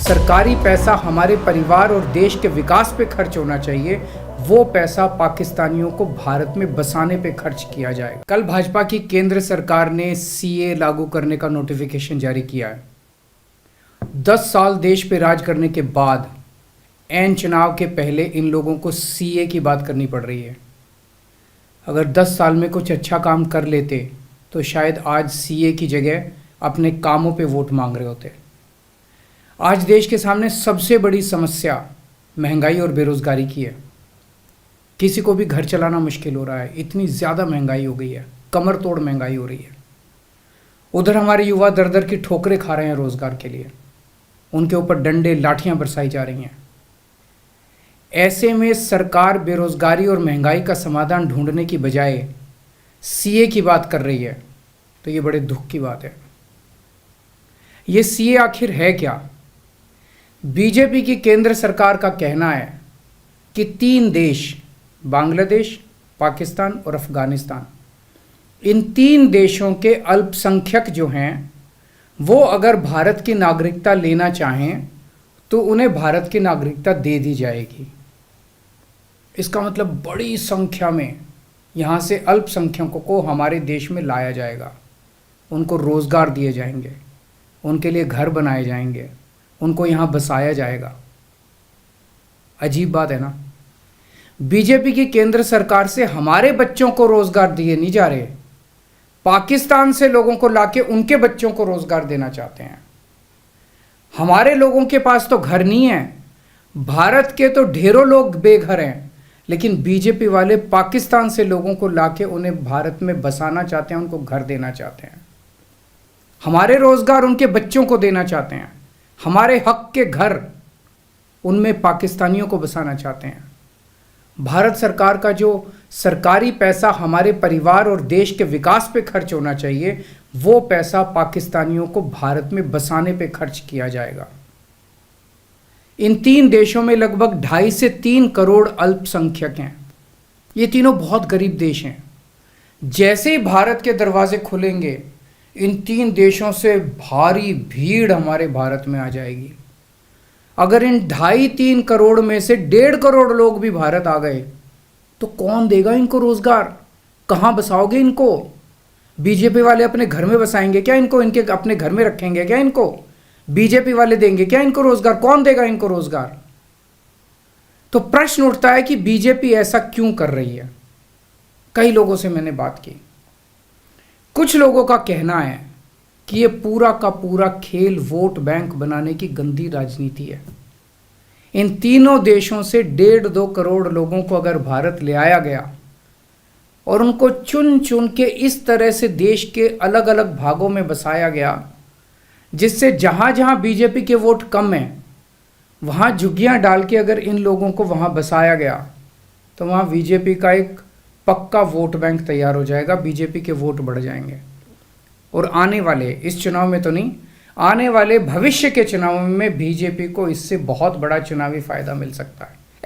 सरकारी पैसा हमारे परिवार और देश के विकास पे खर्च होना चाहिए, वो पैसा पाकिस्तानियों को भारत में बसाने पे खर्च किया जाएगा। कल भाजपा की केंद्र सरकार ने सीए लागू करने का नोटिफिकेशन जारी किया है। 10 साल देश पे राज करने के बाद ऐन चुनाव के पहले इन लोगों को सीए की बात करनी पड़ रही है। अगर 10 साल में कुछ अच्छा काम कर लेते तो शायद आज सीए की जगह अपने कामों पे वोट मांग रहे होते। आज देश के सामने सबसे बड़ी समस्या महंगाई और बेरोजगारी की है। किसी को भी घर चलाना मुश्किल हो रहा है, इतनी ज़्यादा महंगाई हो गई है, कमर तोड़ महंगाई हो रही है। उधर हमारे युवा दर दर की ठोकरें खा रहे हैं रोजगार के लिए, उनके ऊपर डंडे लाठियां बरसाई जा रही हैं। ऐसे में सरकार बेरोजगारी और महंगाई का समाधान ढूंढने की बजाय सीए की बात कर रही है, तो ये बड़े दुख की बात है। ये सीए आखिर है क्या? बीजेपी की केंद्र सरकार का कहना है कि 3 देश, बांग्लादेश, पाकिस्तान और अफगानिस्तान, इन 3 देशों के अल्पसंख्यक जो हैं वो अगर भारत की नागरिकता लेना चाहें तो उन्हें भारत की नागरिकता दे दी जाएगी। इसका मतलब बड़ी संख्या में यहाँ से अल्पसंख्यकों को हमारे देश में लाया जाएगा, उनको रोज़गार दिए जाएंगे, उनके लिए घर बनाए जाएंगे, उनको यहाँ बसाया जाएगा। अजीब बात है ना। बीजेपी की केंद्र सरकार से हमारे बच्चों को रोजगार दिए नहीं जा रहे, पाकिस्तान से लोगों को लाके उनके बच्चों को रोजगार देना चाहते हैं। हमारे लोगों के पास तो घर नहीं है, भारत के तो ढेरों लोग बेघर हैं, लेकिन बीजेपी वाले पाकिस्तान से लोगों को लाके उन्हें भारत में बसाना चाहते हैं, उनको घर देना चाहते हैं। हमारे रोजगार उनके बच्चों को देना चाहते हैं, हमारे हक के घर उनमें पाकिस्तानियों को बसाना चाहते हैं। भारत सरकार का जो सरकारी पैसा हमारे परिवार और देश के विकास पे खर्च होना चाहिए, वो पैसा पाकिस्तानियों को भारत में बसाने पे खर्च किया जाएगा। इन 3 देशों में लगभग 2.5 से 3 करोड़ अल्पसंख्यक हैं। ये तीनों बहुत गरीब देश हैं। जैसे ही भारत के दरवाजे खुलेंगे, इन 3 देशों से भारी भीड़ हमारे भारत में आ जाएगी। अगर इन 2.5-3 करोड़ में से 1.5 करोड़ लोग भी भारत आ गए तो कौन देगा इनको रोजगार? कहाँ बसाओगे इनको? बीजेपी वाले अपने घर में बसाएंगे क्या इनको? इनके अपने घर में रखेंगे क्या इनको? बीजेपी वाले देंगे क्या इनको रोजगार? कौन देगा इनको रोजगार? तो प्रश्न उठता है कि बीजेपी ऐसा क्यों कर रही है। कई लोगों से मैंने बात की, कुछ लोगों का कहना है कि ये पूरा का पूरा खेल वोट बैंक बनाने की गंदी राजनीति है। इन तीनों देशों से 1.5-2 करोड़ लोगों को अगर भारत ले आया गया और उनको चुन चुन के इस तरह से देश के अलग अलग भागों में बसाया गया, जिससे जहाँ जहाँ बीजेपी के वोट कम हैं वहाँ झुग्गियाँ डाल के अगर इन लोगों को वहाँ बसाया गया तो वहाँ बीजेपी का एक पक्का वोट बैंक तैयार हो जाएगा, बीजेपी के वोट बढ़ जाएंगे। और आने वाले इस चुनाव में तो नहीं, आने वाले भविष्य के चुनाव में बीजेपी को इससे बहुत बड़ा चुनावी फायदा मिल सकता है।